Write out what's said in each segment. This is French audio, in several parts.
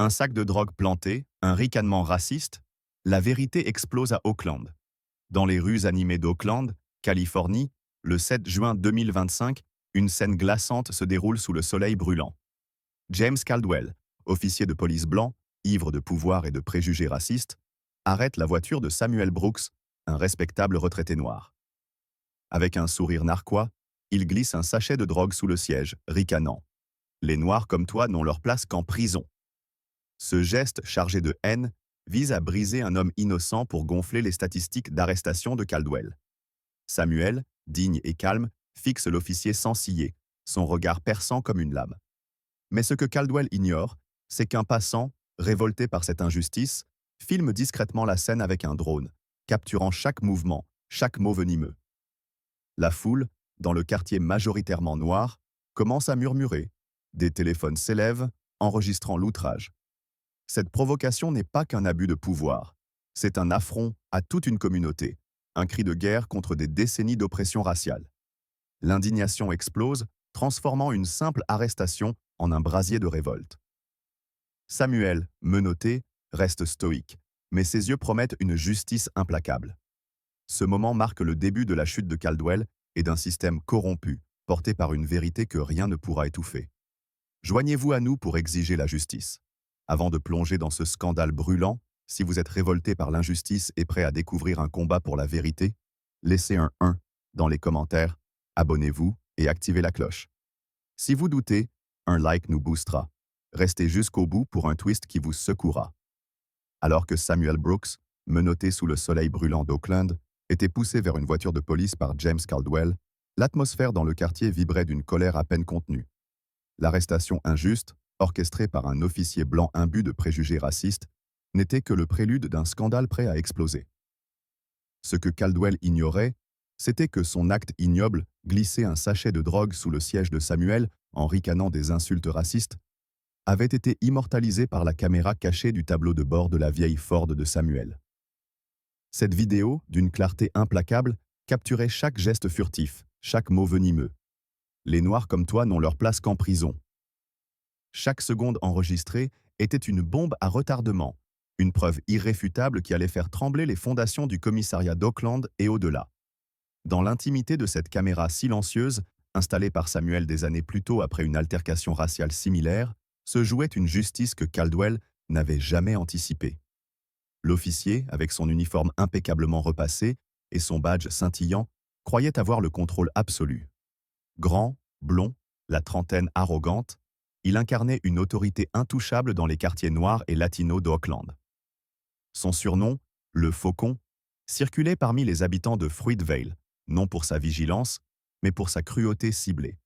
Un sac de drogue planté, un ricanement raciste, la vérité explose à Oakland. Dans les rues animées d'Oakland, Californie, le 7 juin 2025, une scène glaçante se déroule sous le soleil brûlant. James Caldwell, officier de police blanc, ivre de pouvoir et de préjugés racistes, arrête la voiture de Samuel Brooks, un respectable retraité noir. Avec un sourire narquois, il glisse un sachet de drogue sous le siège, ricanant. Les Noirs comme toi n'ont leur place qu'en prison. Ce geste chargé de haine vise à briser un homme innocent pour gonfler les statistiques d'arrestation de Caldwell. Samuel, digne et calme, fixe l'officier sans ciller, son regard perçant comme une lame. Mais ce que Caldwell ignore, c'est qu'un passant, révolté par cette injustice, filme discrètement la scène avec un drone, capturant chaque mouvement, chaque mot venimeux. La foule, dans le quartier majoritairement noir, commence à murmurer. Des téléphones s'élèvent, enregistrant l'outrage. Cette provocation n'est pas qu'un abus de pouvoir. C'est un affront à toute une communauté, un cri de guerre contre des décennies d'oppression raciale. L'indignation explose, transformant une simple arrestation en un brasier de révolte. Samuel, menotté, reste stoïque, mais ses yeux promettent une justice implacable. Ce moment marque le début de la chute de Caldwell et d'un système corrompu, porté par une vérité que rien ne pourra étouffer. Joignez-vous à nous pour exiger la justice. Avant de plonger dans ce scandale brûlant, si vous êtes révolté par l'injustice et prêt à découvrir un combat pour la vérité, laissez un 1 dans les commentaires, abonnez-vous et activez la cloche. Si vous doutez, un like nous boostera. Restez jusqu'au bout pour un twist qui vous secouera. Alors que Samuel Brooks, menotté sous le soleil brûlant d'Oakland, était poussé vers une voiture de police par James Caldwell, l'atmosphère dans le quartier vibrait d'une colère à peine contenue. L'arrestation injuste, orchestrée par un officier blanc imbu de préjugés racistes, n'était que le prélude d'un scandale prêt à exploser. Ce que Caldwell ignorait, c'était que son acte ignoble, glisser un sachet de drogue sous le siège de Samuel en ricanant des insultes racistes, avait été immortalisé par la caméra cachée du tableau de bord de la vieille Ford de Samuel. Cette vidéo, d'une clarté implacable, capturait chaque geste furtif, chaque mot venimeux. Les Noirs comme toi n'ont leur place qu'en prison. Chaque seconde enregistrée était une bombe à retardement, une preuve irréfutable qui allait faire trembler les fondations du commissariat d'Oakland et au-delà. Dans l'intimité de cette caméra silencieuse, installée par Samuel des années plus tôt après une altercation raciale similaire, se jouait une justice que Caldwell n'avait jamais anticipée. L'officier, avec son uniforme impeccablement repassé et son badge scintillant, croyait avoir le contrôle absolu. Grand, blond, la trentaine arrogante, il incarnait une autorité intouchable dans les quartiers noirs et latinos d'Oakland. Son surnom, le Faucon, circulait parmi les habitants de Fruitvale, non pour sa vigilance, mais pour sa cruauté ciblée.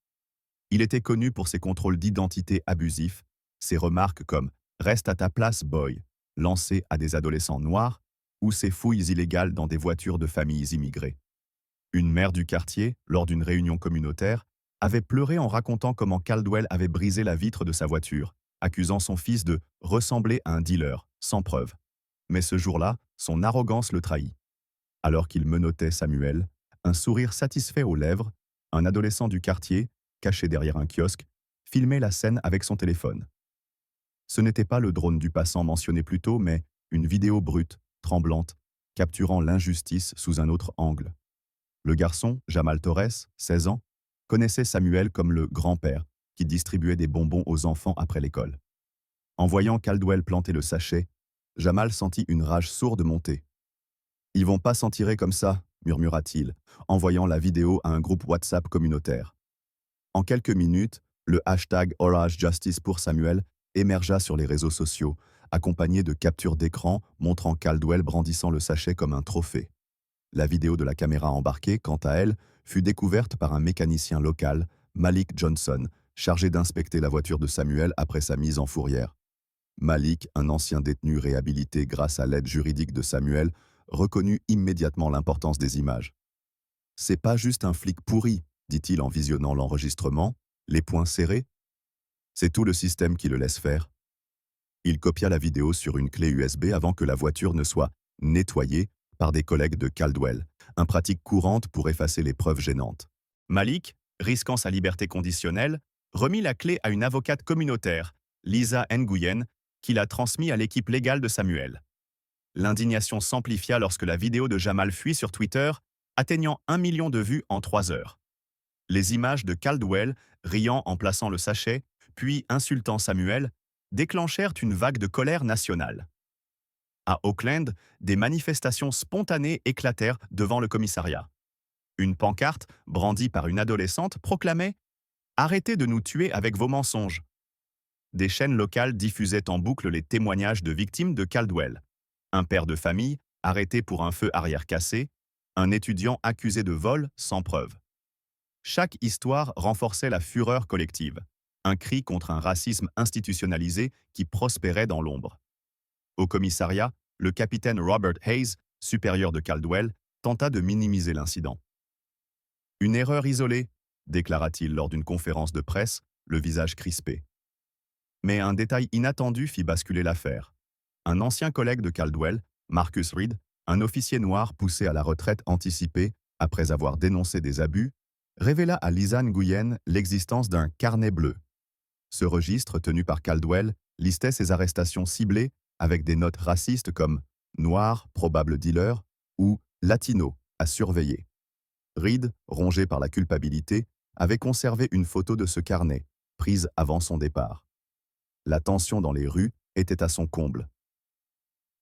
Il était connu pour ses contrôles d'identité abusifs, ses remarques comme « Reste à ta place, boy », lancées à des adolescents noirs, ou ses fouilles illégales dans des voitures de familles immigrées. Une mère du quartier, lors d'une réunion communautaire, avait pleuré en racontant comment Caldwell avait brisé la vitre de sa voiture, accusant son fils de « ressembler à un dealer », sans preuve. Mais ce jour-là, son arrogance le trahit. Alors qu'il menottait Samuel, un sourire satisfait aux lèvres, un adolescent du quartier, caché derrière un kiosque, filmait la scène avec son téléphone. Ce n'était pas le drone du passant mentionné plus tôt, mais une vidéo brute, tremblante, capturant l'injustice sous un autre angle. Le garçon, Jamal Torres, 16 ans, connaissait Samuel comme le grand-père qui distribuait des bonbons aux enfants après l'école. En voyant Caldwell planter le sachet, Jamal sentit une rage sourde monter. « Ils vont pas s'en tirer comme ça », murmura-t-il, envoyant la vidéo à un groupe WhatsApp communautaire. En quelques minutes, le hashtag #OrageJustice pour Samuel émergea sur les réseaux sociaux, accompagné de captures d'écran montrant Caldwell brandissant le sachet comme un trophée. La vidéo de la caméra embarquée, quant à elle, fut découverte par un mécanicien local, Malik Johnson, chargé d'inspecter la voiture de Samuel après sa mise en fourrière. Malik, un ancien détenu réhabilité grâce à l'aide juridique de Samuel, reconnut immédiatement l'importance des images. « C'est pas juste un flic pourri », dit-il en visionnant l'enregistrement, les poings serrés. « C'est tout le système qui le laisse faire. » Il copia la vidéo sur une clé USB avant que la voiture ne soit nettoyée par des collègues de Caldwell, une pratique courante pour effacer les preuves gênantes. Malik, risquant sa liberté conditionnelle, remit la clé à une avocate communautaire, Lisa Nguyen, qu'il a transmis à l'équipe légale de Samuel. L'indignation s'amplifia lorsque la vidéo de Jamal fuit sur Twitter, atteignant 1 million de vues en 3 heures. Les images de Caldwell, riant en plaçant le sachet, puis insultant Samuel, déclenchèrent une vague de colère nationale. À Oakland, des manifestations spontanées éclatèrent devant le commissariat. Une pancarte, brandie par une adolescente, proclamait « Arrêtez de nous tuer avec vos mensonges ». Des chaînes locales diffusaient en boucle les témoignages de victimes de Caldwell. Un père de famille, arrêté pour un feu arrière cassé, un étudiant accusé de vol sans preuve. Chaque histoire renforçait la fureur collective, un cri contre un racisme institutionnalisé qui prospérait dans l'ombre. Au commissariat, le capitaine Robert Hayes, supérieur de Caldwell, tenta de minimiser l'incident. « Une erreur isolée », déclara-t-il lors d'une conférence de presse, le visage crispé. Mais un détail inattendu fit basculer l'affaire. Un ancien collègue de Caldwell, Marcus Reed, un officier noir poussé à la retraite anticipée après avoir dénoncé des abus, révéla à Lisan Nguyen l'existence d'un carnet bleu. Ce registre, tenu par Caldwell, listait ses arrestations ciblées avec des notes racistes comme « noir, probable dealer » ou « latino, à surveiller ». Reed, rongé par la culpabilité, avait conservé une photo de ce carnet, prise avant son départ. La tension dans les rues était à son comble.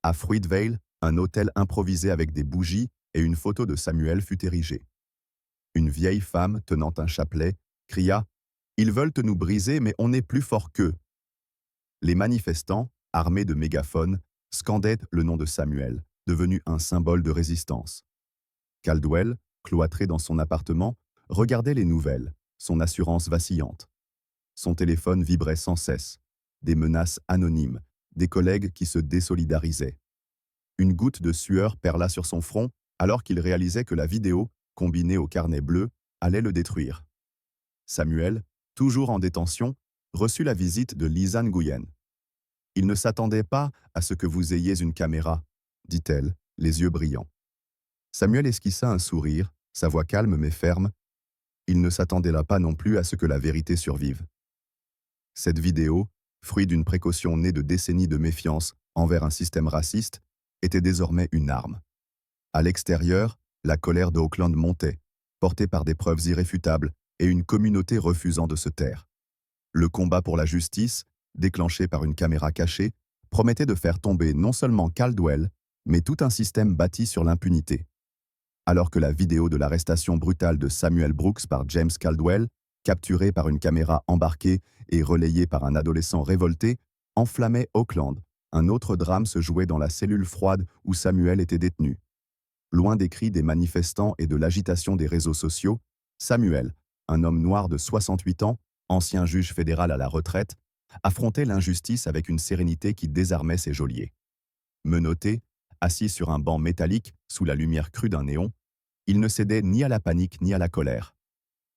À Fruitvale, un hôtel improvisé avec des bougies et une photo de Samuel fut érigé. Une vieille femme tenant un chapelet cria « Ils veulent nous briser, mais on est plus fort qu'eux ». Les manifestants, armés de mégaphones, scandaient le nom de Samuel, devenu un symbole de résistance. Caldwell, cloîtré dans son appartement, regardait les nouvelles, son assurance vacillante. Son téléphone vibrait sans cesse. Des menaces anonymes, des collègues qui se désolidarisaient. Une goutte de sueur perla sur son front alors qu'il réalisait que la vidéo, combinée au carnet bleu, allait le détruire. Samuel, toujours en détention, reçut la visite de Lisan Nguyen. « Il ne s'attendait pas à ce que vous ayez une caméra », dit-elle, les yeux brillants. Samuel esquissa un sourire, sa voix calme mais ferme. Il ne s'attendait là pas non plus à ce que la vérité survive. Cette vidéo, fruit d'une précaution née de décennies de méfiance envers un système raciste, était désormais une arme. À l'extérieur, la colère de Oakland montait, portée par des preuves irréfutables et une communauté refusant de se taire. Le combat pour la justice, déclenché par une caméra cachée, promettait de faire tomber non seulement Caldwell, mais tout un système bâti sur l'impunité. Alors que la vidéo de l'arrestation brutale de Samuel Brooks par James Caldwell, capturée par une caméra embarquée et relayée par un adolescent révolté, enflammait Oakland, un autre drame se jouait dans la cellule froide où Samuel était détenu. Loin des cris des manifestants et de l'agitation des réseaux sociaux, Samuel, un homme noir de 68 ans, ancien juge fédéral à la retraite, affrontait l'injustice avec une sérénité qui désarmait ses geôliers. Menotté, assis sur un banc métallique sous la lumière crue d'un néon, il ne cédait ni à la panique ni à la colère.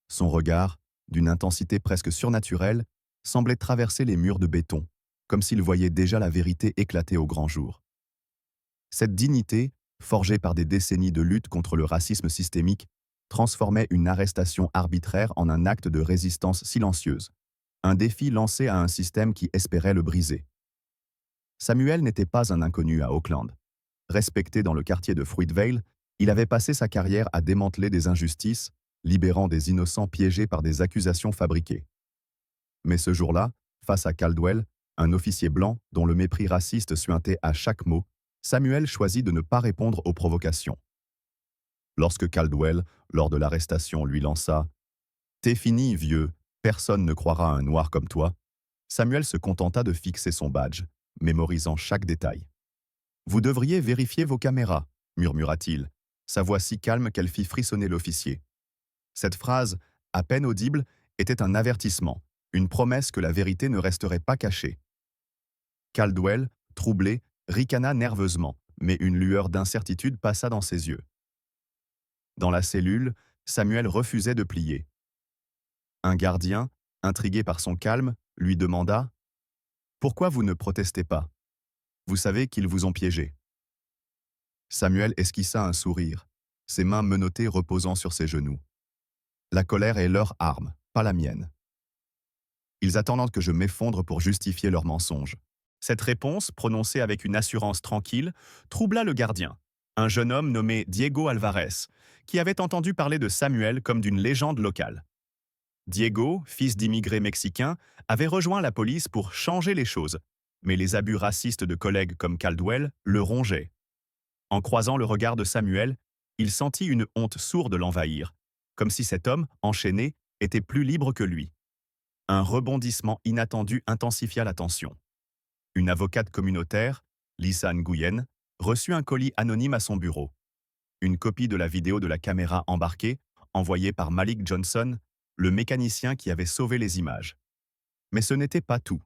Son regard, d'une intensité presque surnaturelle, semblait traverser les murs de béton, comme s'il voyait déjà la vérité éclater au grand jour. Cette dignité, forgée par des décennies de lutte contre le racisme systémique, transformait une arrestation arbitraire en un acte de résistance silencieuse, un défi lancé à un système qui espérait le briser. Samuel n'était pas un inconnu à Oakland. Respecté dans le quartier de Fruitvale, il avait passé sa carrière à démanteler des injustices, libérant des innocents piégés par des accusations fabriquées. Mais ce jour-là, face à Caldwell, un officier blanc dont le mépris raciste suintait à chaque mot, Samuel choisit de ne pas répondre aux provocations. Lorsque Caldwell, lors de l'arrestation, lui lança « T'es fini, vieux, personne ne croira à un noir comme toi », Samuel se contenta de fixer son badge, mémorisant chaque détail. « Vous devriez vérifier vos caméras », murmura-t-il, sa voix si calme qu'elle fit frissonner l'officier. Cette phrase, à peine audible, était un avertissement, une promesse que la vérité ne resterait pas cachée. Caldwell, troublé, ricana nerveusement, mais une lueur d'incertitude passa dans ses yeux. Dans la cellule, Samuel refusait de plier. Un gardien, intrigué par son calme, lui demanda « Pourquoi vous ne protestez pas? Vous savez qu'ils vous ont piégé. » Samuel esquissa un sourire, ses mains menottées reposant sur ses genoux. « La colère est leur arme, pas la mienne. Ils attendent que je m'effondre pour justifier leurs mensonges. Cette réponse, prononcée avec une assurance tranquille, troubla le gardien, un jeune homme nommé Diego Alvarez, qui avait entendu parler de Samuel comme d'une légende locale. Diego, fils d'immigrés mexicains, avait rejoint la police pour changer les choses, mais les abus racistes de collègues comme Caldwell le rongeaient. En croisant le regard de Samuel, il sentit une honte sourde l'envahir, comme si cet homme, enchaîné, était plus libre que lui. Un rebondissement inattendu intensifia la tension. Une avocate communautaire, Lisa Nguyen, reçut un colis anonyme à son bureau. Une copie de la vidéo de la caméra embarquée, envoyée par Malik Johnson, le mécanicien qui avait sauvé les images. Mais ce n'était pas tout.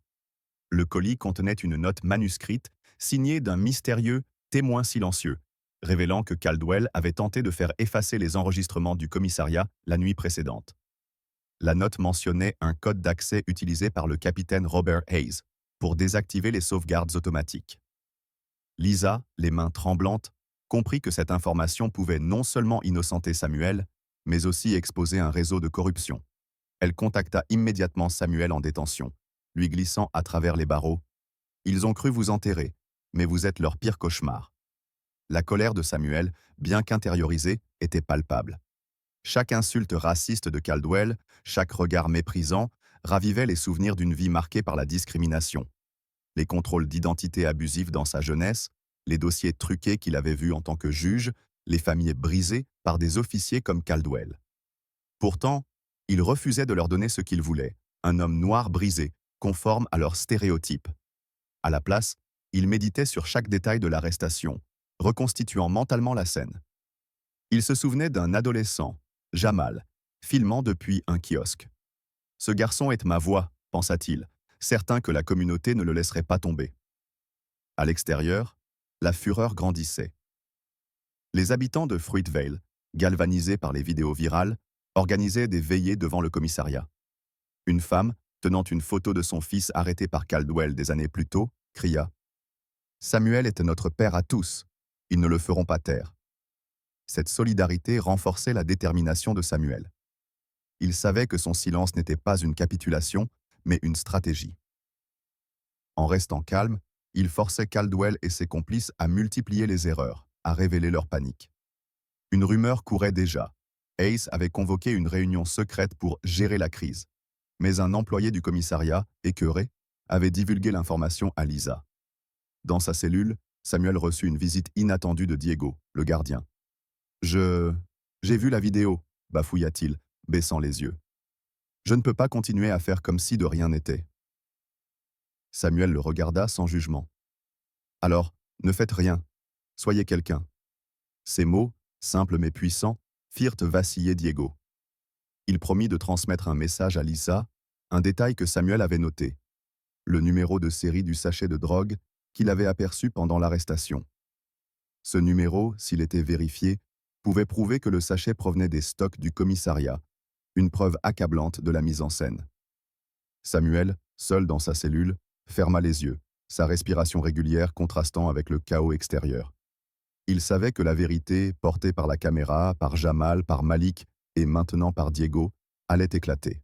Le colis contenait une note manuscrite signée d'un mystérieux témoin silencieux, révélant que Caldwell avait tenté de faire effacer les enregistrements du commissariat la nuit précédente. La note mentionnait un code d'accès utilisé par le capitaine Robert Hayes pour désactiver les sauvegardes automatiques. Lisa, les mains tremblantes, comprit que cette information pouvait non seulement innocenter Samuel, mais aussi exposer un réseau de corruption. Elle contacta immédiatement Samuel en détention, lui glissant à travers les barreaux. « Ils ont cru vous enterrer, mais vous êtes leur pire cauchemar. » La colère de Samuel, bien qu'intériorisée, était palpable. Chaque insulte raciste de Caldwell, chaque regard méprisant, ravivait les souvenirs d'une vie marquée par la discrimination. Les contrôles d'identité abusifs dans sa jeunesse, les dossiers truqués qu'il avait vus en tant que juge, les familles brisées par des officiers comme Caldwell. Pourtant, il refusait de leur donner ce qu'ils voulaient, un homme noir brisé, conforme à leurs stéréotypes. À la place, il méditait sur chaque détail de l'arrestation, reconstituant mentalement la scène. Il se souvenait d'un adolescent, Jamal, filmant depuis un kiosque. « Ce garçon est ma voix », pensa-t-il, certain que la communauté ne le laisserait pas tomber. À l'extérieur, la fureur grandissait. Les habitants de Fruitvale, galvanisés par les vidéos virales, organisaient des veillées devant le commissariat. Une femme, tenant une photo de son fils arrêté par Caldwell des années plus tôt, cria « Samuel est notre père à tous, ils ne le feront pas taire. » Cette solidarité renforçait la détermination de Samuel. Il savait que son silence n'était pas une capitulation, mais une stratégie. En restant calme, il forçait Caldwell et ses complices à multiplier les erreurs, à révéler leur panique. Une rumeur courait déjà. Hayes avait convoqué une réunion secrète pour gérer la crise. Mais un employé du commissariat, écœuré, avait divulgué l'information à Lisa. Dans sa cellule, Samuel reçut une visite inattendue de Diego, le gardien. « J'ai vu la vidéo », bafouilla-t-il, baissant les yeux. « Je ne peux pas continuer à faire comme si de rien n'était. » Samuel le regarda sans jugement. « Alors, ne faites rien. Soyez quelqu'un. » Ces mots, simples mais puissants, firent vaciller Diego. Il promit de transmettre un message à Lisa, un détail que Samuel avait noté. Le numéro de série du sachet de drogue qu'il avait aperçu pendant l'arrestation. Ce numéro, s'il était vérifié, pouvait prouver que le sachet provenait des stocks du commissariat, une preuve accablante de la mise en scène. Samuel, seul dans sa cellule, ferma les yeux, sa respiration régulière contrastant avec le chaos extérieur. Il savait que la vérité, portée par la caméra, par Jamal, par Malik et maintenant par Diego, allait éclater.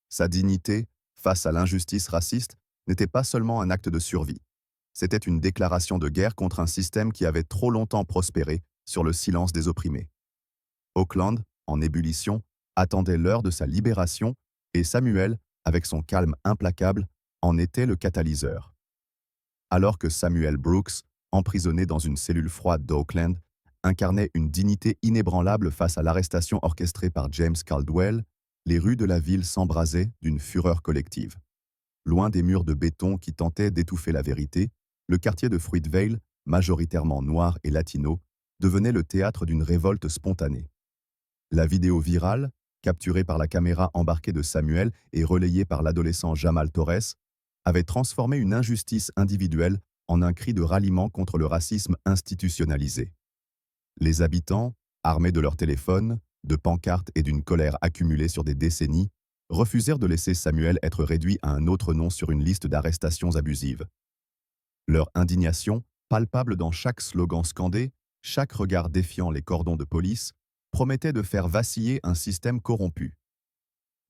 Sa dignité, face à l'injustice raciste, n'était pas seulement un acte de survie. C'était une déclaration de guerre contre un système qui avait trop longtemps prospéré sur le silence des opprimés. Oakland, en ébullition, attendait l'heure de sa libération et Samuel, avec son calme implacable, en était le catalyseur. Alors que Samuel Brooks, emprisonné dans une cellule froide d'Oakland, incarnait une dignité inébranlable face à l'arrestation orchestrée par James Caldwell, les rues de la ville s'embrasaient d'une fureur collective. Loin des murs de béton qui tentaient d'étouffer la vérité, le quartier de Fruitvale, majoritairement noir et latino, devenait le théâtre d'une révolte spontanée. La vidéo virale, capturée par la caméra embarquée de Samuel et relayée par l'adolescent Jamal Torres, avait transformé une injustice individuelle en un cri de ralliement contre le racisme institutionnalisé. Les habitants, armés de leurs téléphones, de pancartes et d'une colère accumulée sur des décennies, refusèrent de laisser Samuel être réduit à un autre nom sur une liste d'arrestations abusives. Leur indignation, palpable dans chaque slogan scandé, chaque regard défiant les cordons de police, promettait de faire vaciller un système corrompu.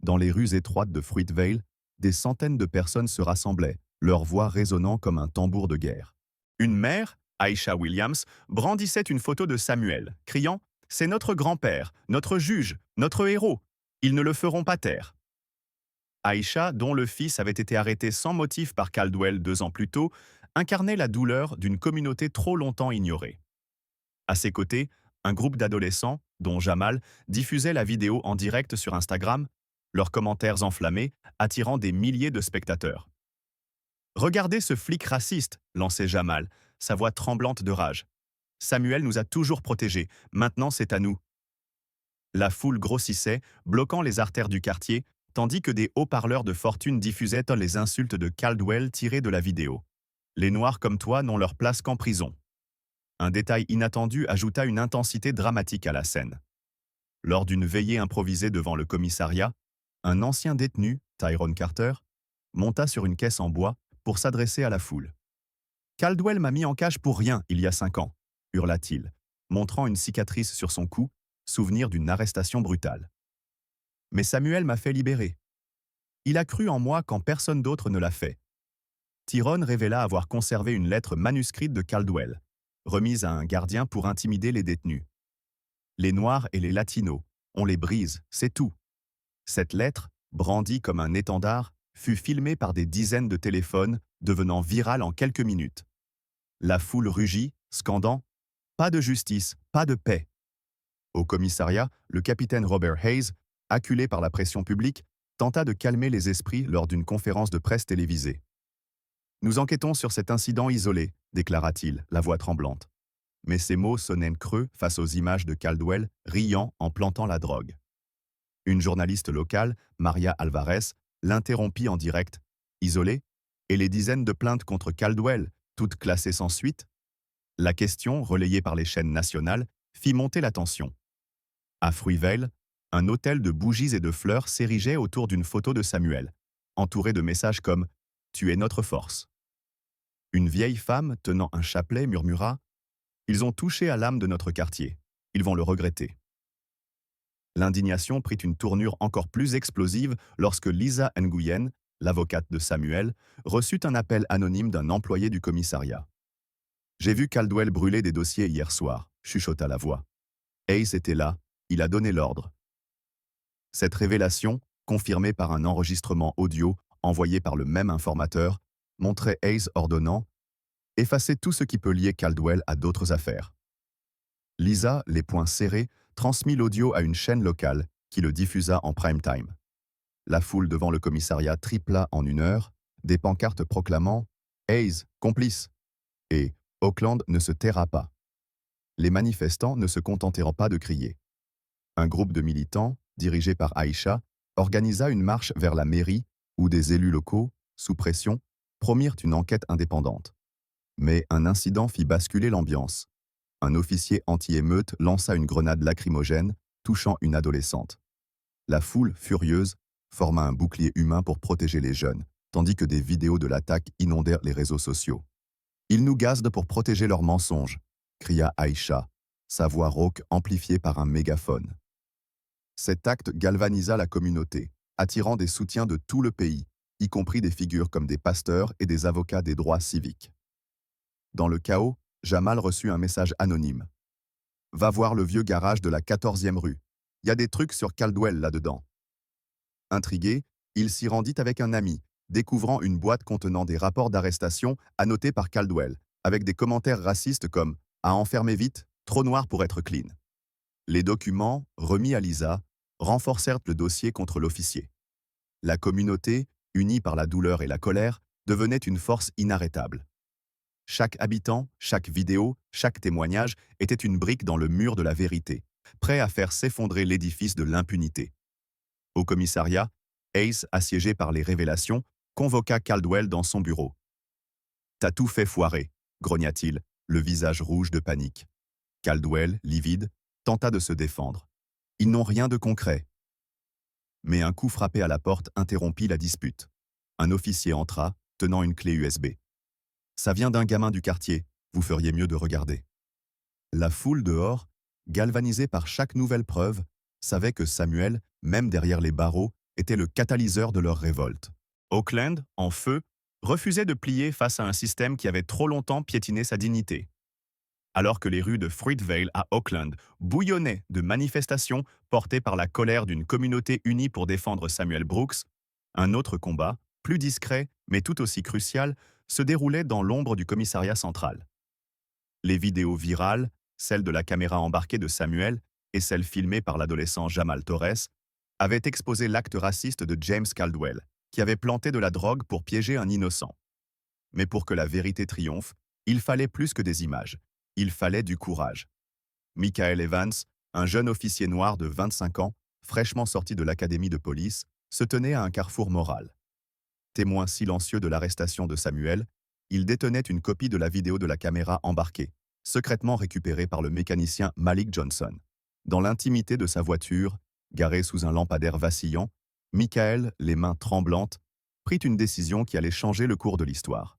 Dans les rues étroites de Fruitvale, des centaines de personnes se rassemblaient, leur voix résonnant comme un tambour de guerre. Une mère, Aisha Williams, brandissait une photo de Samuel, criant « C'est notre grand-père, notre juge, notre héros. Ils ne le feront pas taire. » Aisha, dont le fils avait été arrêté sans motif par Caldwell 2 ans plus tôt, incarnait la douleur d'une communauté trop longtemps ignorée. À ses côtés, un groupe d'adolescents, dont Jamal, diffusait la vidéo en direct sur Instagram, leurs commentaires enflammés attirant des milliers de spectateurs. Regardez ce flic raciste, lançait Jamal, sa voix tremblante de rage. Samuel nous a toujours protégés, maintenant c'est à nous. La foule grossissait, bloquant les artères du quartier, tandis que des haut-parleurs de fortune diffusaient les insultes de Caldwell tirées de la vidéo. Les Noirs comme toi n'ont leur place qu'en prison. Un détail inattendu ajouta une intensité dramatique à la scène. Lors d'une veillée improvisée devant le commissariat, un ancien détenu, Tyrone Carter, monta sur une caisse en bois pour s'adresser à la foule. « Caldwell m'a mis en cage pour rien il y a 5 ans, hurla-t-il, montrant une cicatrice sur son cou, souvenir d'une arrestation brutale. Mais Samuel m'a fait libérer. Il a cru en moi quand personne d'autre ne l'a fait. » Tyrone révéla avoir conservé une lettre manuscrite de Caldwell, remise à un gardien pour intimider les détenus. Les Noirs et les Latinos, on les brise, c'est tout. Cette lettre, brandie comme un étendard, fut filmée par des dizaines de téléphones, devenant virale en quelques minutes. La foule rugit, scandant « Pas de justice, pas de paix ». Au commissariat, le capitaine Robert Hayes, acculé par la pression publique, tenta de calmer les esprits lors d'une conférence de presse télévisée. « Nous enquêtons sur cet incident isolé », déclara-t-il, la voix tremblante. Mais ces mots sonnaient creux face aux images de Caldwell riant en plantant la drogue. Une journaliste locale, Maria Alvarez, l'interrompit en direct. « Isolé ? Et les dizaines de plaintes contre Caldwell, toutes classées sans suite ?» La question, relayée par les chaînes nationales, fit monter la tension. À Fruitvale, un hôtel de bougies et de fleurs s'érigeait autour d'une photo de Samuel, entouré de messages comme « Tu es notre force ». Une vieille femme tenant un chapelet murmura « Ils ont touché à l'âme de notre quartier. Ils vont le regretter. » L'indignation prit une tournure encore plus explosive lorsque Lisa Nguyen, l'avocate de Samuel, reçut un appel anonyme d'un employé du commissariat. « J'ai vu Caldwell brûler des dossiers hier soir », chuchota la voix. Hayes était là, il a donné l'ordre. Cette révélation, confirmée par un enregistrement audio envoyé par le même informateur, montrait Hayes ordonnant « Effacez tout ce qui peut lier Caldwell à d'autres affaires ». Lisa, les poings serrés, transmit l'audio à une chaîne locale qui le diffusa en prime time. La foule devant le commissariat tripla en 1 heure, des pancartes proclamant « Hayes, complice » et « Oakland ne se taira pas ». Les manifestants ne se contenteront pas de crier. Un groupe de militants, dirigé par Aisha, organisa une marche vers la mairie où des élus locaux, sous pression, promirent une enquête indépendante. Mais un incident fit basculer l'ambiance. Un officier anti-émeute lança une grenade lacrymogène, touchant une adolescente. La foule, furieuse, forma un bouclier humain pour protéger les jeunes, tandis que des vidéos de l'attaque inondèrent les réseaux sociaux. « Ils nous gazent pour protéger leurs mensonges », cria Aisha, sa voix rauque amplifiée par un mégaphone. Cet acte galvanisa la communauté, attirant des soutiens de tout le pays, y compris des figures comme des pasteurs et des avocats des droits civiques. Dans le chaos, Jamal reçut un message anonyme. « Va voir le vieux garage de la 14e rue. Il y a des trucs sur Caldwell là-dedans. » Intrigué, il s'y rendit avec un ami, découvrant une boîte contenant des rapports d'arrestation annotés par Caldwell, avec des commentaires racistes comme « À enfermer vite, trop noir pour être clean ». Les documents, remis à Lisa, renforcèrent le dossier contre l'officier. La communauté, unie par la douleur et la colère, devenait une force inarrêtable. Chaque habitant, chaque vidéo, chaque témoignage était une brique dans le mur de la vérité, prêt à faire s'effondrer l'édifice de l'impunité. Au commissariat, Hayes, assiégé par les révélations, convoqua Caldwell dans son bureau. « T'as tout fait foirer », grogna-t-il, le visage rouge de panique. Caldwell, livide, tenta de se défendre. « Ils n'ont rien de concret. » Mais un coup frappé à la porte interrompit la dispute. Un officier entra, tenant une clé USB. « Ça vient d'un gamin du quartier, vous feriez mieux de regarder. » La foule dehors, galvanisée par chaque nouvelle preuve, savait que Samuel, même derrière les barreaux, était le catalyseur de leur révolte. Oakland, en feu, refusait de plier face à un système qui avait trop longtemps piétiné sa dignité. Alors que les rues de Fruitvale à Auckland bouillonnaient de manifestations portées par la colère d'une communauté unie pour défendre Samuel Brooks, un autre combat, plus discret mais tout aussi crucial, se déroulait dans l'ombre du commissariat central. Les vidéos virales, celles de la caméra embarquée de Samuel et celles filmées par l'adolescent Jamal Torres, avaient exposé l'acte raciste de James Caldwell, qui avait planté de la drogue pour piéger un innocent. Mais pour que la vérité triomphe, il fallait plus que des images. Il fallait du courage. Michael Evans, un jeune officier noir de 25 ans, fraîchement sorti de l'académie de police, se tenait à un carrefour moral. Témoin silencieux de l'arrestation de Samuel, il détenait une copie de la vidéo de la caméra embarquée, secrètement récupérée par le mécanicien Malik Johnson. Dans l'intimité de sa voiture, garée sous un lampadaire vacillant, Michael, les mains tremblantes, prit une décision qui allait changer le cours de l'histoire.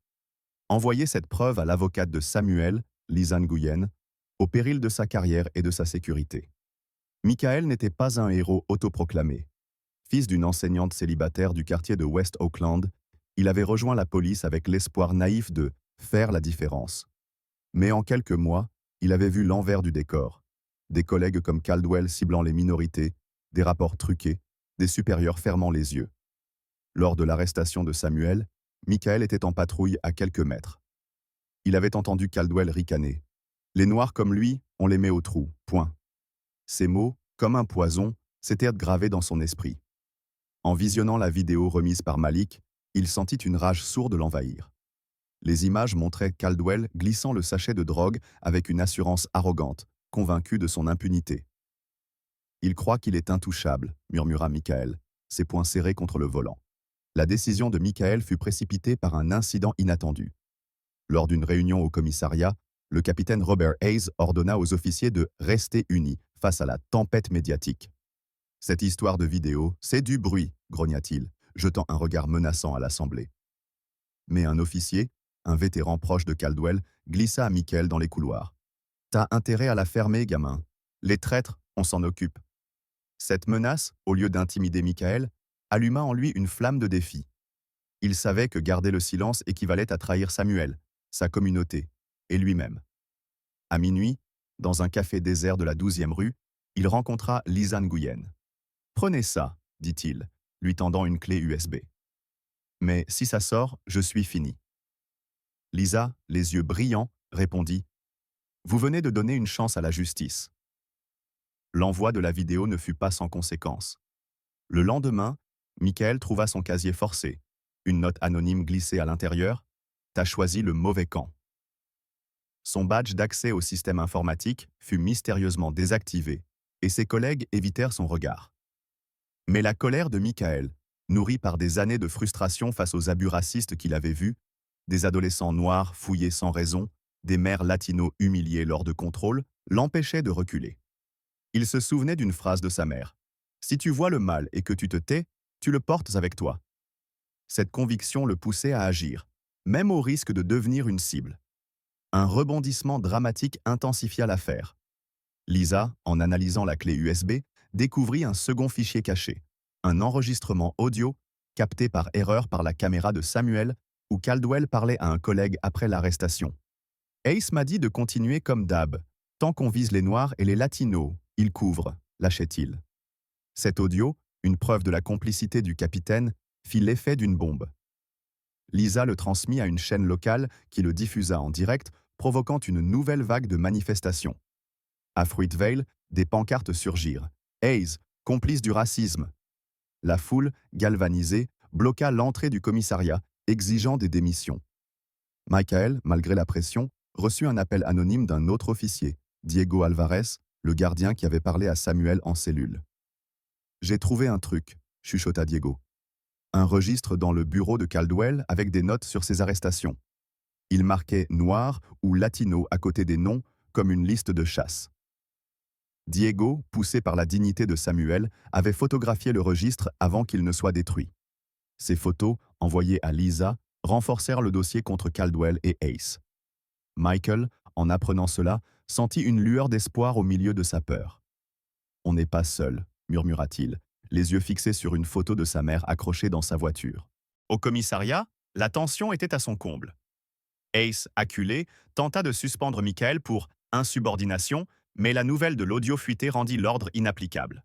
Envoyer cette preuve à l'avocate de Samuel, Lisa Nguyen, au péril de sa carrière et de sa sécurité. Michael n'était pas un héros autoproclamé. Fils d'une enseignante célibataire du quartier de West Auckland, il avait rejoint la police avec l'espoir naïf de faire la différence. Mais en quelques mois, il avait vu l'envers du décor. Des collègues comme Caldwell ciblant les minorités, des rapports truqués, des supérieurs fermant les yeux. Lors de l'arrestation de Samuel, Michael était en patrouille à quelques mètres. Il avait entendu Caldwell ricaner. « Les Noirs comme lui, on les met au trou, point ». Ces mots, comme un poison, s'étaient gravés dans son esprit. En visionnant la vidéo remise par Malik, il sentit une rage sourde l'envahir. Les images montraient Caldwell glissant le sachet de drogue avec une assurance arrogante, convaincu de son impunité. « Il croit qu'il est intouchable », murmura Michael, ses poings serrés contre le volant. La décision de Michael fut précipitée par un incident inattendu. Lors d'une réunion au commissariat, le capitaine Robert Hayes ordonna aux officiers de rester unis face à la tempête médiatique. « Cette histoire de vidéo, c'est du bruit », grogna-t-il, jetant un regard menaçant à l'assemblée. Mais un officier, un vétéran proche de Caldwell, glissa à Michael dans les couloirs. « T'as intérêt à la fermer, gamin. Les traîtres, on s'en occupe. » Cette menace, au lieu d'intimider Michael, alluma en lui une flamme de défi. Il savait que garder le silence équivalait à trahir Samuel, sa communauté, et lui-même. À minuit, dans un café désert de la 12e rue, il rencontra Lisa Nguyen. « Prenez ça », dit-il, lui tendant une clé USB. « Mais si ça sort, je suis fini. » Lisa, les yeux brillants, répondit « Vous venez de donner une chance à la justice. » L'envoi de la vidéo ne fut pas sans conséquence. Le lendemain, Michael trouva son casier forcé, une note anonyme glissée à l'intérieur. « T'as choisi le mauvais camp. » Son badge d'accès au système informatique fut mystérieusement désactivé et ses collègues évitèrent son regard. Mais la colère de Michael, nourrie par des années de frustration face aux abus racistes qu'il avait vus, des adolescents noirs fouillés sans raison, des mères latinos humiliés lors de contrôles, l'empêchait de reculer. Il se souvenait d'une phrase de sa mère. « Si tu vois le mal et que tu te tais, tu le portes avec toi. » Cette conviction le poussait à agir, même au risque de devenir une cible. Un rebondissement dramatique intensifia l'affaire. Lisa, en analysant la clé USB, découvrit un second fichier caché, un enregistrement audio capté par erreur par la caméra de Samuel où Caldwell parlait à un collègue après l'arrestation. « Ace m'a dit de continuer comme d'hab. Tant qu'on vise les Noirs et les Latinos, il couvre », lâchait-il. Cet audio, une preuve de la complicité du capitaine, fit l'effet d'une bombe. Lisa le transmit à une chaîne locale qui le diffusa en direct, provoquant une nouvelle vague de manifestations. À Fruitvale, des pancartes surgirent. « Hayes, complice du racisme !» La foule, galvanisée, bloqua l'entrée du commissariat, exigeant des démissions. Michael, malgré la pression, reçut un appel anonyme d'un autre officier, Diego Alvarez, le gardien qui avait parlé à Samuel en cellule. « J'ai trouvé un truc », chuchota Diego. Un registre dans le bureau de Caldwell avec des notes sur ses arrestations. Il marquait « noir » ou « latino » à côté des noms, comme une liste de chasse. Diego, poussé par la dignité de Samuel, avait photographié le registre avant qu'il ne soit détruit. Ces photos, envoyées à Lisa, renforcèrent le dossier contre Caldwell et Ace. Michael, en apprenant cela, sentit une lueur d'espoir au milieu de sa peur. « On n'est pas seul », murmura-t-il, les yeux fixés sur une photo de sa mère accrochée dans sa voiture. Au commissariat, La tension était à son comble. Ace, acculé, tenta de suspendre Michael pour insubordination, mais la nouvelle de l'audio fuité rendit l'ordre inapplicable.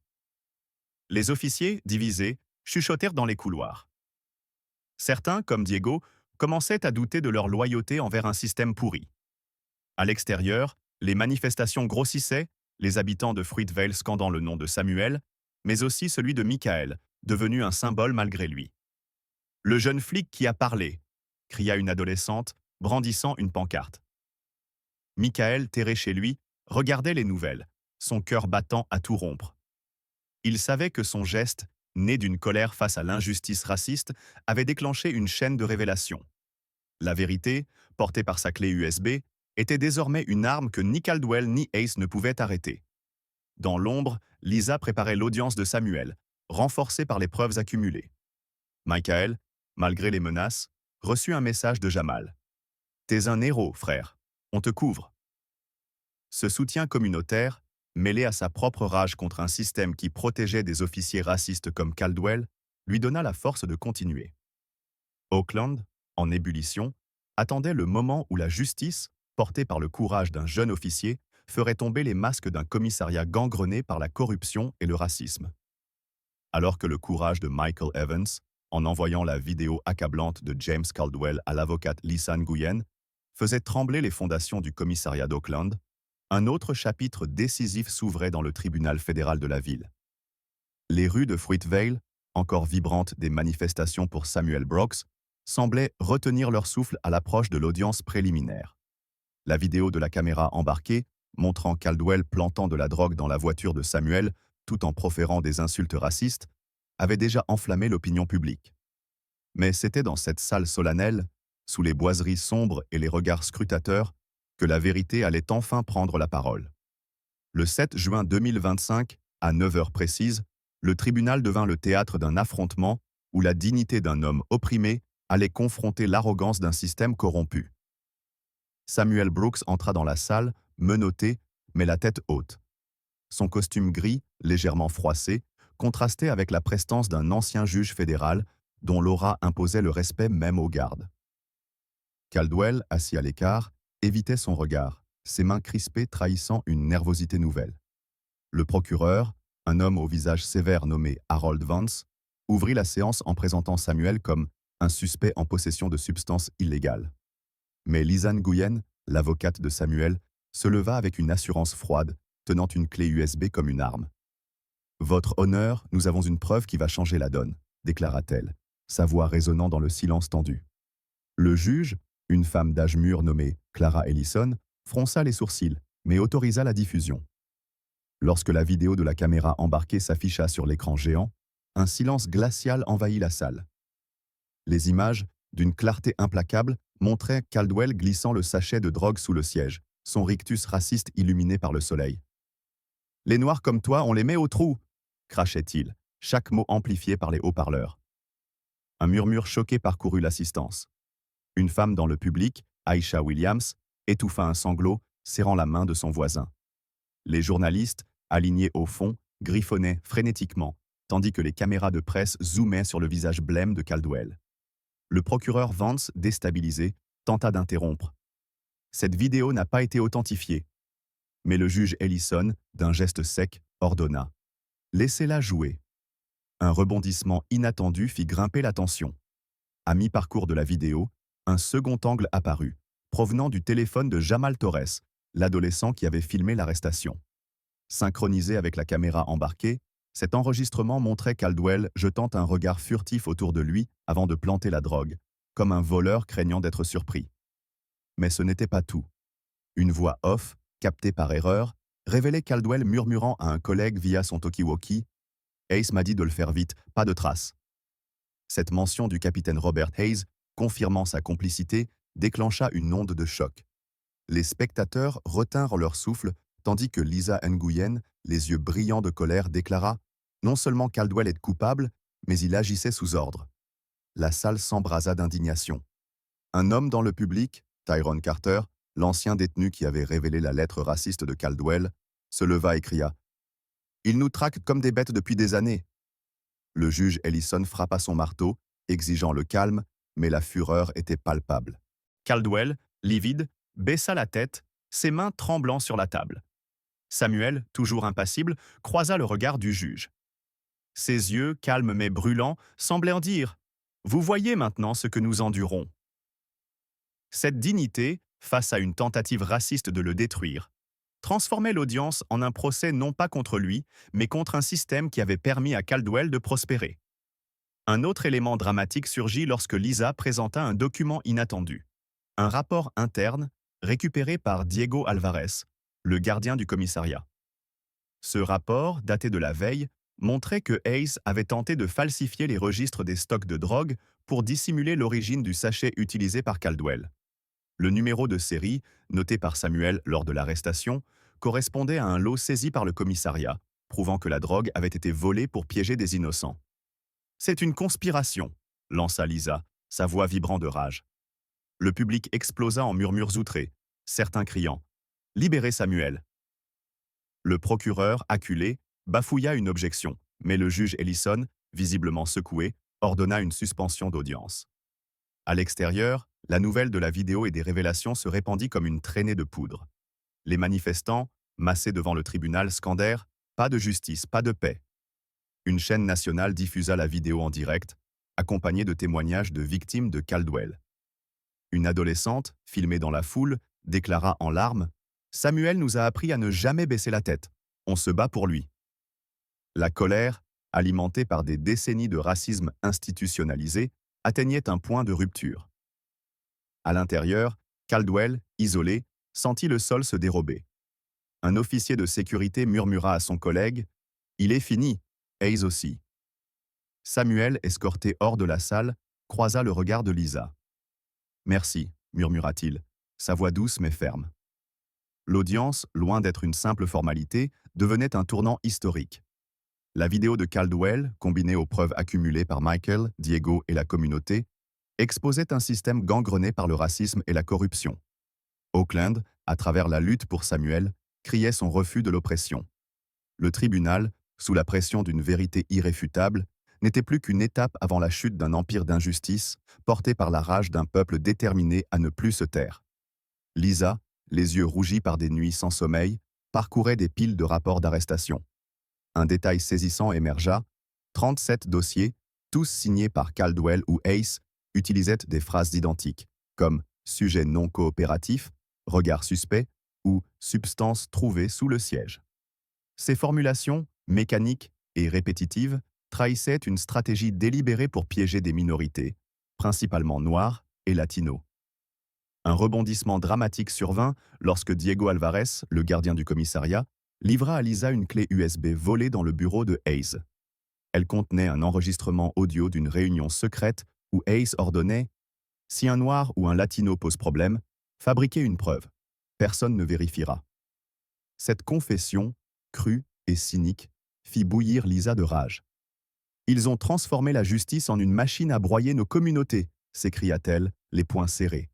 Les officiers, divisés, chuchotèrent dans les couloirs. Certains, comme Diego, commençaient à douter de leur loyauté envers un système pourri. À l'extérieur, les manifestations grossissaient, les habitants de Fruitvale scandant le nom de Samuel, mais aussi celui de Michael, devenu un symbole malgré lui. Le jeune flic qui a parlé, cria une adolescente, brandissant une pancarte. Michael, terré chez lui, regardait les nouvelles, son cœur battant à tout rompre. Il savait que son geste, né d'une colère face à l'injustice raciste, avait déclenché une chaîne de révélations. La vérité, portée par sa clé USB, était désormais une arme que ni Caldwell ni Ace ne pouvaient arrêter. Dans l'ombre, Lisa préparait l'audience de Samuel, renforcée par les preuves accumulées. Michael, malgré les menaces, reçut un message de Jamal. « T'es un héros, frère. On te couvre. » Ce soutien communautaire, mêlé à sa propre rage contre un système qui protégeait des officiers racistes comme Caldwell, lui donna la force de continuer. Oakland, en ébullition, attendait le moment où la justice, portée par le courage d'un jeune officier, ferait tomber les masques d'un commissariat gangrené par la corruption et le racisme. Alors que le courage de Michael Evans, en envoyant la vidéo accablante de James Caldwell à l'avocate Lisa Nguyen, faisait trembler les fondations du commissariat d'Oakland, un autre chapitre décisif s'ouvrait dans le tribunal fédéral de la ville. Les rues de Fruitvale, encore vibrantes des manifestations pour Samuel Brooks, semblaient retenir leur souffle à l'approche de l'audience préliminaire. La vidéo de la caméra embarquée, montrant Caldwell plantant de la drogue dans la voiture de Samuel, tout en proférant des insultes racistes, avait déjà enflammé l'opinion publique. Mais c'était dans cette salle solennelle, sous les boiseries sombres et les regards scrutateurs, que la vérité allait enfin prendre la parole. Le 7 juin 2025, à 9 heures précises, le tribunal devint le théâtre d'un affrontement où la dignité d'un homme opprimé allait confronter l'arrogance d'un système corrompu. Samuel Brooks entra dans la salle, menotté, mais la tête haute. Son costume gris, légèrement froissé, contrastait avec la prestance d'un ancien juge fédéral dont l'aura imposait le respect même aux gardes. Caldwell, assis à l'écart, évitait son regard, ses mains crispées trahissant une nervosité nouvelle. Le procureur, un homme au visage sévère nommé Harold Vance, ouvrit la séance en présentant Samuel comme un suspect en possession de substances illégales. Mais Lisa Nguyen, l'avocate de Samuel, se leva avec une assurance froide, tenant une clé USB comme une arme. « Votre honneur, nous avons une preuve qui va changer la donne », déclara-t-elle, sa voix résonnant dans le silence tendu. Le juge, une femme d'âge mûr nommée Clara Ellison, fronça les sourcils, mais autorisa la diffusion. Lorsque la vidéo de la caméra embarquée s'afficha sur l'écran géant, un silence glacial envahit la salle. Les images, d'une clarté implacable, montraient Caldwell glissant le sachet de drogue sous le siège, son rictus raciste illuminé par le soleil. « Les Noirs comme toi, on les met au trou !» crachait-il, chaque mot amplifié par les haut-parleurs. Un murmure choqué parcourut l'assistance. Une femme dans le public, Aisha Williams, étouffa un sanglot, serrant la main de son voisin. Les journalistes, alignés au fond, griffonnaient frénétiquement, tandis que les caméras de presse zoomaient sur le visage blême de Caldwell. Le procureur Vance, déstabilisé, tenta d'interrompre. Cette vidéo n'a pas été authentifiée. Mais le juge Ellison, d'un geste sec, ordonna. « Laissez-la jouer. » Un rebondissement inattendu fit grimper la tension. À mi-parcours de la vidéo, un second angle apparut, provenant du téléphone de Jamal Torres, l'adolescent qui avait filmé l'arrestation. Synchronisé avec la caméra embarquée, cet enregistrement montrait Caldwell jetant un regard furtif autour de lui avant de planter la drogue, comme un voleur craignant d'être surpris. Mais ce n'était pas tout. Une voix off, captée par erreur, révélait Caldwell murmurant à un collègue via son talkie-walkie « Ace m'a dit de le faire vite, pas de traces. » Cette mention du capitaine Robert Hayes, confirmant sa complicité, déclencha une onde de choc. Les spectateurs retinrent leur souffle, tandis que Lisa Nguyen, les yeux brillants de colère, déclara « Non seulement Caldwell est coupable, mais il agissait sous ordre. » La salle s'embrasa d'indignation. Un homme dans le public, Tyrone Carter, l'ancien détenu qui avait révélé la lettre raciste de Caldwell, se leva et cria « Il nous traque comme des bêtes depuis des années. » Le juge Ellison frappa son marteau, exigeant le calme, mais la fureur était palpable. Caldwell, livide, baissa la tête, ses mains tremblant sur la table. Samuel, toujours impassible, croisa le regard du juge. Ses yeux, calmes mais brûlants, semblaient en dire « Vous voyez maintenant ce que nous endurons ». Cette dignité, face à une tentative raciste de le détruire, transformait l'audience en un procès non pas contre lui, mais contre un système qui avait permis à Caldwell de prospérer. Un autre élément dramatique surgit lorsque Lisa présenta un document inattendu. Un rapport interne récupéré par Diego Alvarez, le gardien du commissariat. Ce rapport, daté de la veille, montrait que Hayes avait tenté de falsifier les registres des stocks de drogue pour dissimuler l'origine du sachet utilisé par Caldwell. Le numéro de série, noté par Samuel lors de l'arrestation, correspondait à un lot saisi par le commissariat, prouvant que la drogue avait été volée pour piéger des innocents. « C'est une conspiration », lança Lisa, sa voix vibrant de rage. Le public explosa en murmures outrés, certains criant « Libérez Samuel !» Le procureur, acculé, bafouilla une objection, mais le juge Ellison, visiblement secoué, ordonna une suspension d'audience. À l'extérieur, la nouvelle de la vidéo et des révélations se répandit comme une traînée de poudre. Les manifestants, massés devant le tribunal, scandèrent « Pas de justice, pas de paix ». Une chaîne nationale diffusa la vidéo en direct, accompagnée de témoignages de victimes de Caldwell. Une adolescente, filmée dans la foule, déclara en larmes « Samuel nous a appris à ne jamais baisser la tête. On se bat pour lui. » La colère, alimentée par des décennies de racisme institutionnalisé, atteignait un point de rupture. À l'intérieur, Caldwell, isolé, sentit le sol se dérober. Un officier de sécurité murmura à son collègue « Il est fini, Hayes aussi. » Samuel, escorté hors de la salle, croisa le regard de Lisa. « Merci, » murmura-t-il, sa voix douce mais ferme. L'audience, loin d'être une simple formalité, devenait un tournant historique. La vidéo de Caldwell, combinée aux preuves accumulées par Michael, Diego et la communauté, exposait un système gangrené par le racisme et la corruption. Oakland, à travers la lutte pour Samuel, criait son refus de l'oppression. Le tribunal, sous la pression d'une vérité irréfutable, n'était plus qu'une étape avant la chute d'un empire d'injustice, porté par la rage d'un peuple déterminé à ne plus se taire. Lisa, les yeux rougis par des nuits sans sommeil, parcourait des piles de rapports d'arrestation. Un détail saisissant émergea, 37 dossiers, tous signés par Caldwell ou Hayes, utilisaient des phrases identiques, comme « sujet non coopératif »,« regard suspect » ou « substance trouvée sous le siège ». Ces formulations, mécaniques et répétitives, trahissaient une stratégie délibérée pour piéger des minorités, principalement noires et latinos. Un rebondissement dramatique survint lorsque Diego Alvarez, le gardien du commissariat, livra à Lisa une clé USB volée dans le bureau de Hayes. Elle contenait un enregistrement audio d'une réunion secrète où Hayes ordonnait « Si un noir ou un latino pose problème, fabriquez une preuve. Personne ne vérifiera. » Cette confession, crue et cynique, fit bouillir Lisa de rage. « Ils ont transformé la justice en une machine à broyer nos communautés », s'écria-t-elle, les poings serrés.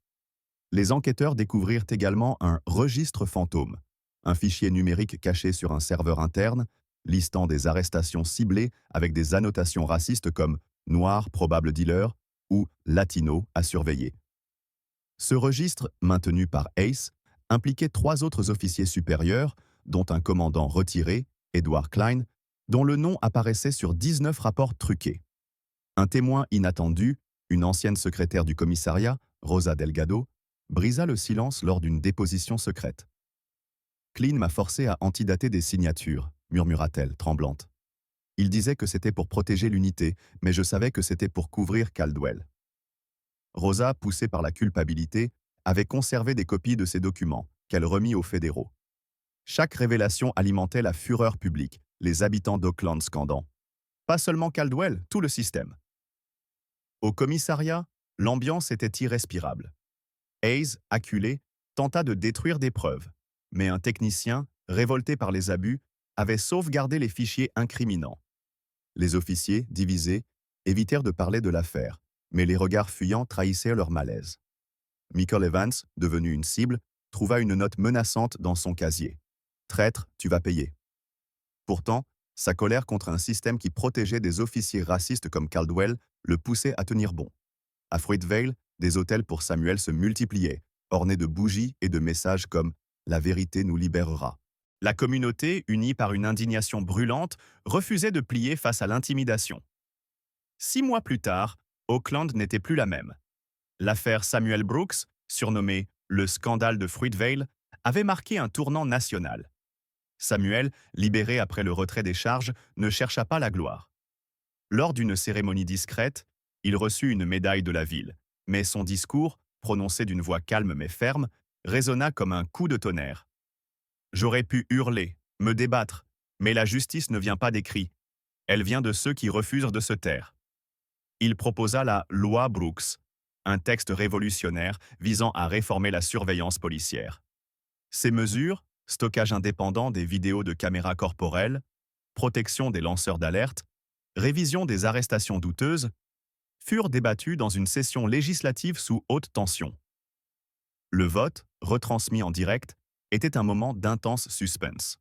Les enquêteurs découvrirent également un « registre fantôme », un fichier numérique caché sur un serveur interne, listant des arrestations ciblées avec des annotations racistes comme « noir, probable dealer » ou « latino à surveiller ». Ce registre, maintenu par Hayes, impliquait 3 autres officiers supérieurs, dont un commandant retiré, Edward Klein, dont le nom apparaissait sur 19 rapports truqués. Un témoin inattendu, une ancienne secrétaire du commissariat, Rosa Delgado, brisa le silence lors d'une déposition secrète. « Klein m'a forcé à antidater des signatures », murmura-t-elle, tremblante. « Il disait que c'était pour protéger l'unité, mais je savais que c'était pour couvrir Caldwell. » Rosa, poussée par la culpabilité, avait conservé des copies de ces documents, qu'elle remit aux fédéraux. Chaque révélation alimentait la fureur publique, les habitants d'Oakland scandant. Pas seulement Caldwell, tout le système. Au commissariat, l'ambiance était irrespirable. Hayes, acculé, tenta de détruire des preuves, mais un technicien, révolté par les abus, avait sauvegardé les fichiers incriminants. Les officiers, divisés, évitèrent de parler de l'affaire, mais les regards fuyants trahissaient leur malaise. Michael Evans, devenu une cible, trouva une note menaçante dans son casier. « Traître, tu vas payer. » Pourtant, sa colère contre un système qui protégeait des officiers racistes comme Caldwell le poussait à tenir bon. À Fruitvale, des hôtels pour Samuel se multipliaient, ornés de bougies et de messages comme « La vérité nous libérera ». La communauté, unie par une indignation brûlante, refusait de plier face à l'intimidation. 6 mois plus tard, Auckland n'était plus la même. L'affaire Samuel Brooks, surnommée le scandale de Fruitvale, avait marqué un tournant national. Samuel, libéré après le retrait des charges, ne chercha pas la gloire. Lors d'une cérémonie discrète, il reçut une médaille de la ville, mais son discours, prononcé d'une voix calme mais ferme, résonna comme un coup de tonnerre. « J'aurais pu hurler, me débattre, mais la justice ne vient pas des cris. Elle vient de ceux qui refusent de se taire. » Il proposa la loi Brooks, un texte révolutionnaire visant à réformer la surveillance policière. Ces mesures, stockage indépendant des vidéos de caméras corporelles, protection des lanceurs d'alerte, révision des arrestations douteuses, furent débattues dans une session législative sous haute tension. Le vote, retransmis en direct, était un moment d'intense suspense.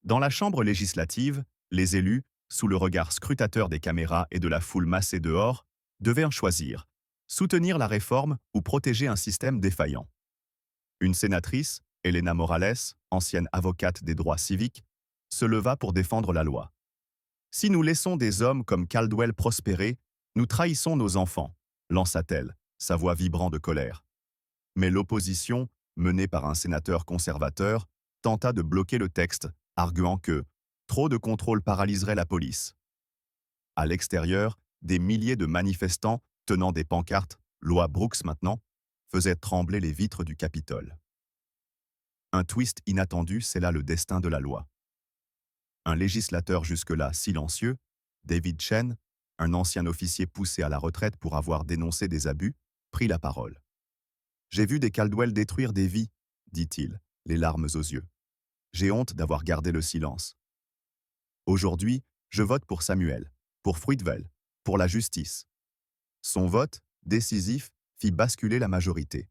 Dans la chambre législative, les élus, sous le regard scrutateur des caméras et de la foule massée dehors, devaient en choisir, soutenir la réforme ou protéger un système défaillant. Une sénatrice, Elena Morales, ancienne avocate des droits civiques, se leva pour défendre la loi. « Si nous laissons des hommes comme Caldwell prospérer, nous trahissons nos enfants », lança-t-elle, sa voix vibrant de colère. Mais l'opposition, menée par un sénateur conservateur, tenta de bloquer le texte, arguant que trop de contrôle paralyserait la police. À l'extérieur, des milliers de manifestants, tenant des pancartes « Loi Brooks maintenant », faisaient trembler les vitres du Capitole. Un twist inattendu scella le destin de la loi. Un législateur jusque-là silencieux, David Chen, un ancien officier poussé à la retraite pour avoir dénoncé des abus, prit la parole. « J'ai vu des Caldwell détruire des vies, dit-il, les larmes aux yeux. J'ai honte d'avoir gardé le silence. Aujourd'hui, je vote pour Samuel, pour Fruitvale, pour la justice. » Son vote, décisif, fit basculer la majorité.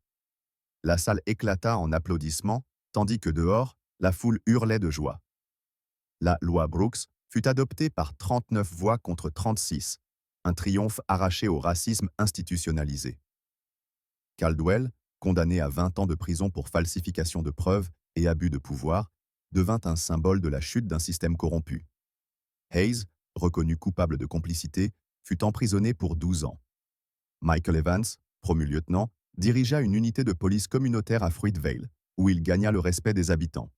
La salle éclata en applaudissements, tandis que dehors, la foule hurlait de joie. La loi Brooks fut adoptée par 39 voix contre 36, un triomphe arraché au racisme institutionnalisé. Caldwell, condamné à 20 ans de prison pour falsification de preuves et abus de pouvoir, devint un symbole de la chute d'un système corrompu. Hayes, reconnu coupable de complicité, fut emprisonné pour 12 ans. Michael Evans, promu lieutenant, dirigea une unité de police communautaire à Fruitvale, où il gagna le respect des habitants.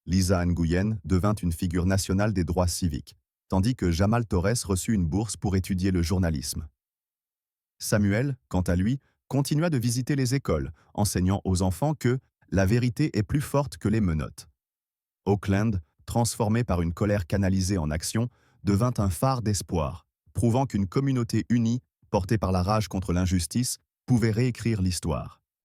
Lisa Nguyen devint une figure nationale des droits civiques, tandis que Jamal Torres reçut une bourse pour étudier le journalisme. Samuel, quant à lui, continua de visiter les écoles, enseignant aux enfants que la vérité est plus forte que les menottes. Auckland, transformé par une colère canalisée en action, devint un phare d'espoir, prouvant qu'une communauté unie, portée par la rage contre l'injustice, pouvait réécrire l'histoire.